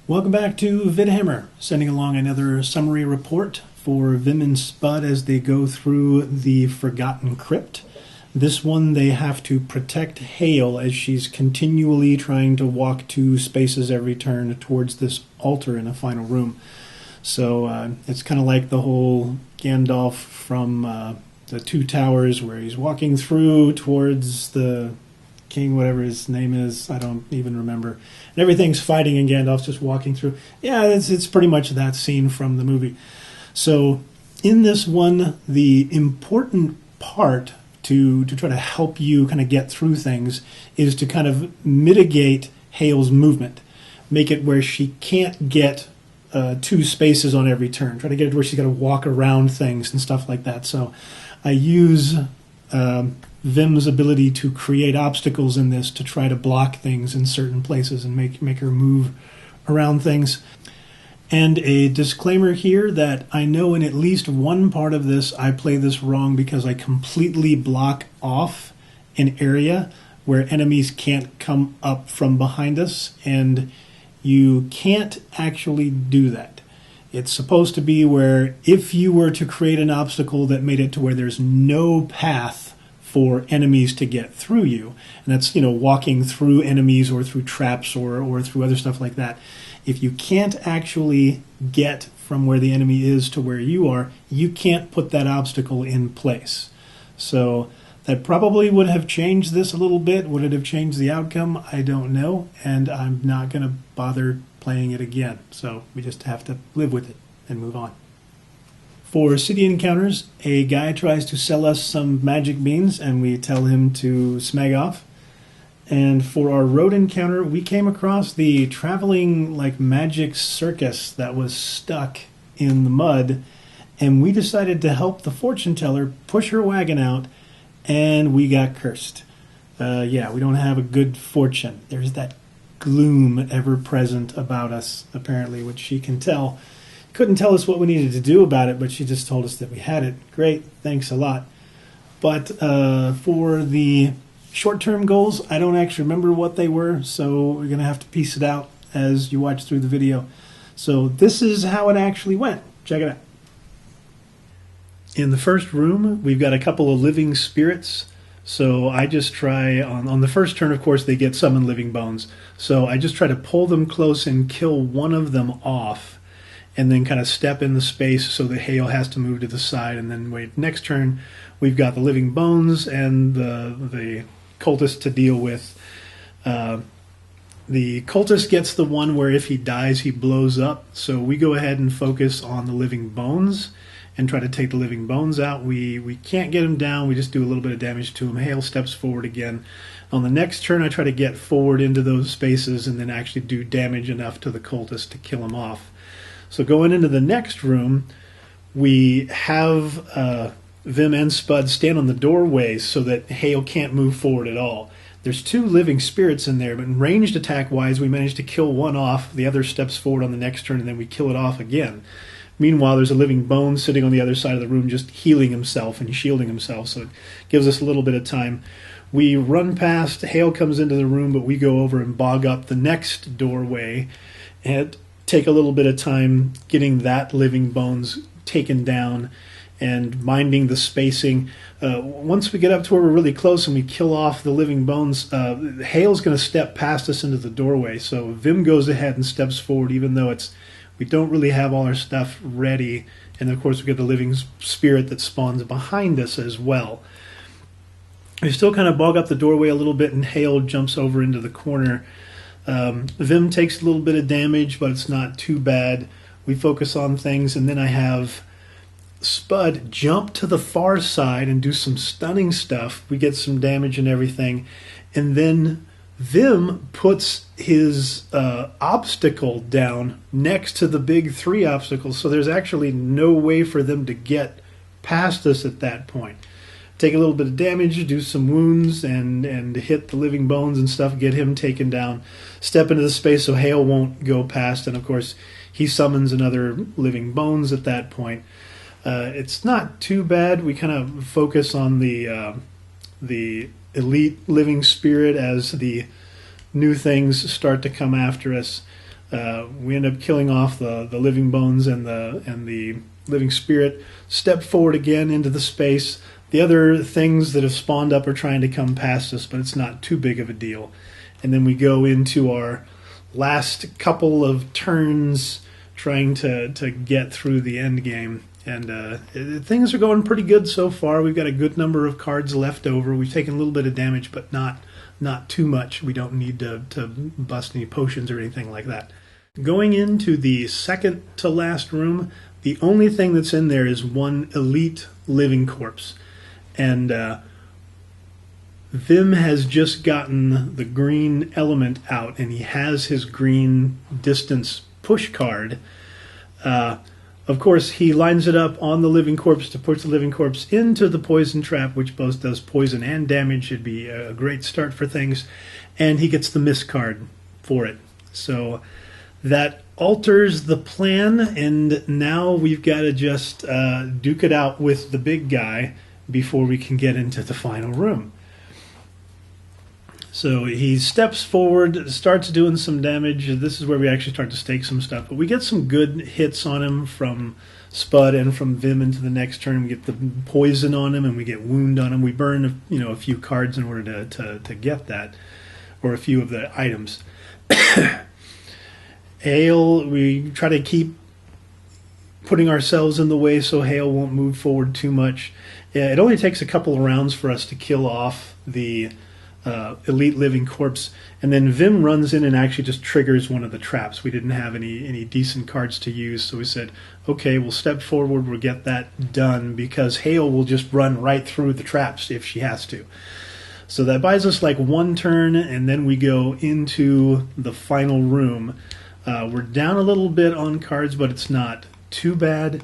Welcome back to Vidhammer, sending along another summary report for Vimm and Spud as they go through the Forgotten Crypt. This one they have to protect Hale as she's continually trying to walk 2 spaces every turn towards this altar in the final room. So it's kind of like the whole Gandalf from the 2 Towers where he's walking through towards the king, whatever his name is, I don't even remember. And everything's fighting and Gandalf's just walking through. Yeah, it's pretty much that scene from the movie. So in this one, the important part to try to help you kind of get through things is to kind of mitigate Hale's movement. Make it where she can't get 2 spaces on every turn. Try to get it where she's got to walk around things and stuff like that. So I use Vimm's ability to create obstacles in this to try to block things in certain places and make her move around things. And a disclaimer here that I know in at least one part of this I play this wrong because I completely block off an area where enemies can't come up from behind us, and you can't actually do that. It's supposed to be where if you were to create an obstacle that made it to where there's no path for enemies to get through you, and that's, walking through enemies or through traps or through other stuff like that. If you can't actually get from where the enemy is to where you are, you can't put that obstacle in place. So that probably would have changed this a little bit. Would it have changed the outcome? I don't know, and I'm not going to bother playing it again. So we just have to live with it and move on. For city encounters, a guy tries to sell us some magic beans, and we tell him to smag off. And for our road encounter, we came across the traveling magic circus that was stuck in the mud, and we decided to help the fortune teller push her wagon out, and we got cursed. Yeah, we don't have a good fortune. There's that gloom ever present about us, apparently, which she can tell. Couldn't tell us what we needed to do about it, but she just told us that we had it. Great, thanks a lot. But for the short-term goals, I don't actually remember what they were, so we're going to have to piece it out as you watch through the video. So this is how it actually went. Check it out. In the first room, we've got a couple of living spirits. So I just try, on the first turn, of course, they get summoned living bones. So I just try to pull them close and kill one of them off, and then kind of step in the space so that Hale has to move to the side, and then wait. Next turn, we've got the living bones and the cultist to deal with. The cultist gets the one where if he dies, he blows up. So we go ahead and focus on the living bones and try to take the living bones out. We can't get him down. We just do a little bit of damage to him. Hale steps forward again. On the next turn, I try to get forward into those spaces and then actually do damage enough to the cultist to kill him off. So going into the next room, we have Vimm and Spud stand on the doorways so that Hale can't move forward at all. There's 2 living spirits in there, but in ranged attack-wise, we managed to kill one off. The other steps forward on the next turn, and then we kill it off again. Meanwhile, there's a living bone sitting on the other side of the room just healing himself and shielding himself, so it gives us a little bit of time. We run past, Hale comes into the room, but we go over and bog up the next doorway and take a little bit of time getting that living bones taken down and minding the spacing. Once we get up to where we're really close and we kill off the living bones, Hale's going to step past us into the doorway. So Vimm goes ahead and steps forward, even though we don't really have all our stuff ready. And of course we get the living spirit that spawns behind us as well. We still kind of bog up the doorway a little bit, and Hale jumps over into the corner. Vimm takes a little bit of damage, but it's not too bad. We focus on things, and then I have Spud jump to the far side and do some stunning stuff. We get some damage and everything, and then Vimm puts his obstacle down next to the big 3 obstacles, so there's actually no way for them to get past us at that point. Take a little bit of damage, do some wounds, and hit the living bones and stuff, get him taken down. Step into the space so Hale won't go past, and of course he summons another living bones at that point. It's not too bad. We kind of focus on the elite living spirit as the new things start to come after us. We end up killing off the living bones and the living spirit. Step forward again into the space. The other things that have spawned up are trying to come past us, but it's not too big of a deal. And then we go into our last couple of turns trying to get through the end game. And things are going pretty good so far. We've got a good number of cards left over. We've taken a little bit of damage, but not too much. We don't need to bust any potions or anything like that. Going into the second to last room, the only thing that's in there is one elite living corpse. And Vimm has just gotten the green element out, and he has his green distance push card. Of course, he lines it up on the living corpse to push the living corpse into the poison trap, which both does poison and damage. It'd be a great start for things. And he gets the miss card for it. So that alters the plan, and now we've got to just duke it out with the big guy before we can get into the final room. So he steps forward, starts doing some damage. This is where we actually start to stake some stuff. But we get some good hits on him from Spud and from Vimm into the next turn. We get the poison on him, and we get wound on him. We burn a few cards in order to get that, or a few of the items. Hail, we try to keep putting ourselves in the way so Hail won't move forward too much. It only takes a couple of rounds for us to kill off the elite living corpse, and then Vimm runs in and actually just triggers one of the traps. We didn't have any decent cards to use, so we said, okay, we'll step forward, we'll get that done, because Hail will just run right through the traps if she has to. So that buys us like one turn, and then we go into the final room. We're down a little bit on cards, but it's not too bad.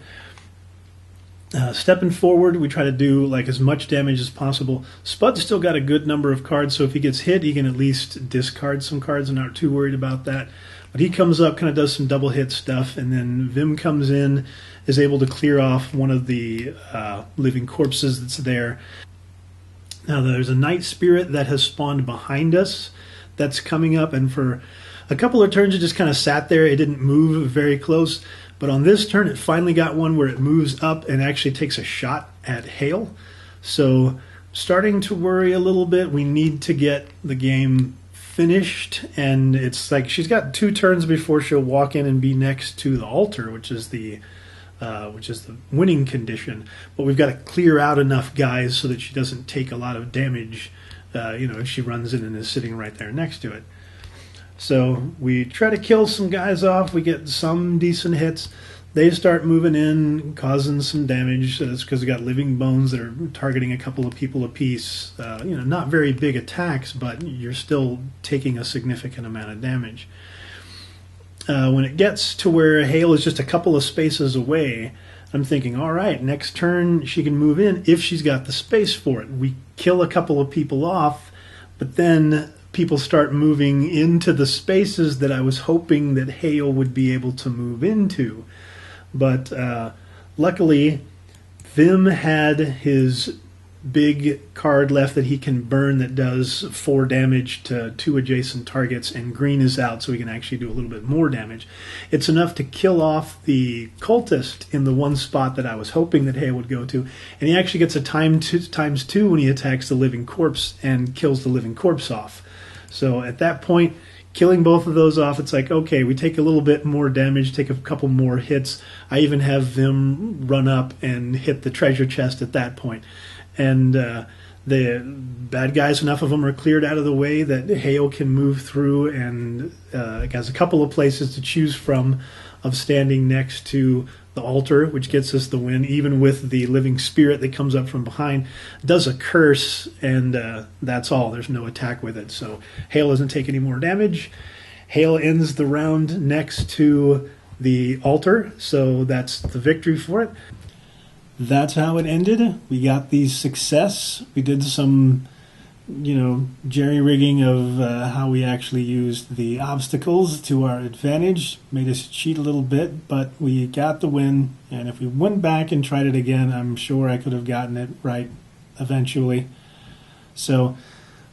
Stepping forward, we try to do like as much damage as possible. Spud's still got a good number of cards, so if he gets hit, he can at least discard some cards. I'm not too worried about that. But he comes up, kind of does some double hit stuff, and then Vimm comes in, is able to clear off one of the living corpses that's there. Now there's a night spirit that has spawned behind us that's coming up, and for a couple of turns it just kind of sat there. It didn't move very close. But on this turn, it finally got one where it moves up and actually takes a shot at Hail. So starting to worry a little bit. We need to get the game finished. And it's like she's got 2 turns before she'll walk in and be next to the altar, which is the winning condition. But we've got to clear out enough guys so that she doesn't take a lot of damage, if she runs in and is sitting right there next to it. So we try to kill some guys off. We get some decent hits. They start moving in, causing some damage. That's because we got living bones that are targeting a couple of people apiece. Not very big attacks, but you're still taking a significant amount of damage. When it gets to where Hail is just a couple of spaces away, I'm thinking, all right, next turn she can move in if she's got the space for it. We kill a couple of people off, but then people start moving into the spaces that I was hoping that Hail would be able to move into. But luckily, Vimm had his big card left that he can burn that does 4 damage to 2 adjacent targets, and green is out, so he can actually do a little bit more damage. It's enough to kill off the cultist in the one spot that I was hoping that Hail would go to, and he actually gets a times 2 when he attacks the living corpse and kills the living corpse off. So at that point, killing both of those off, it's like, okay, we take a little bit more damage, take a couple more hits. I even have Vimm run up and hit the treasure chest at that point. And the bad guys, enough of them are cleared out of the way that Hail can move through, and has a couple of places to choose from of standing next to the altar, which gets us the win, even with the living spirit that comes up from behind. Does a curse, and that's all. There's no attack with it. So Hail doesn't take any more damage. Hail ends the round next to the altar, so that's the victory for it. That's how it ended. We got the success. We did some, jerry-rigging of how we actually used the obstacles to our advantage. Made us cheat a little bit, but we got the win. And if we went back and tried it again, I'm sure I could have gotten it right eventually. So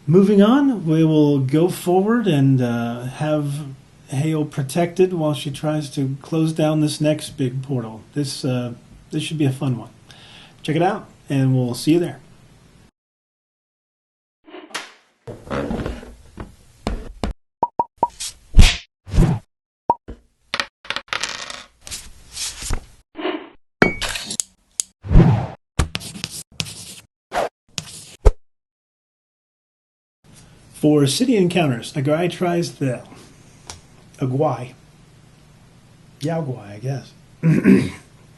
moving on, we will go forward and have Hale protected while she tries to close down this next big portal. This should be a fun one. Check it out, and we'll see you there. For city encounters, a guy tries the Agwai. Yaogwai, I guess.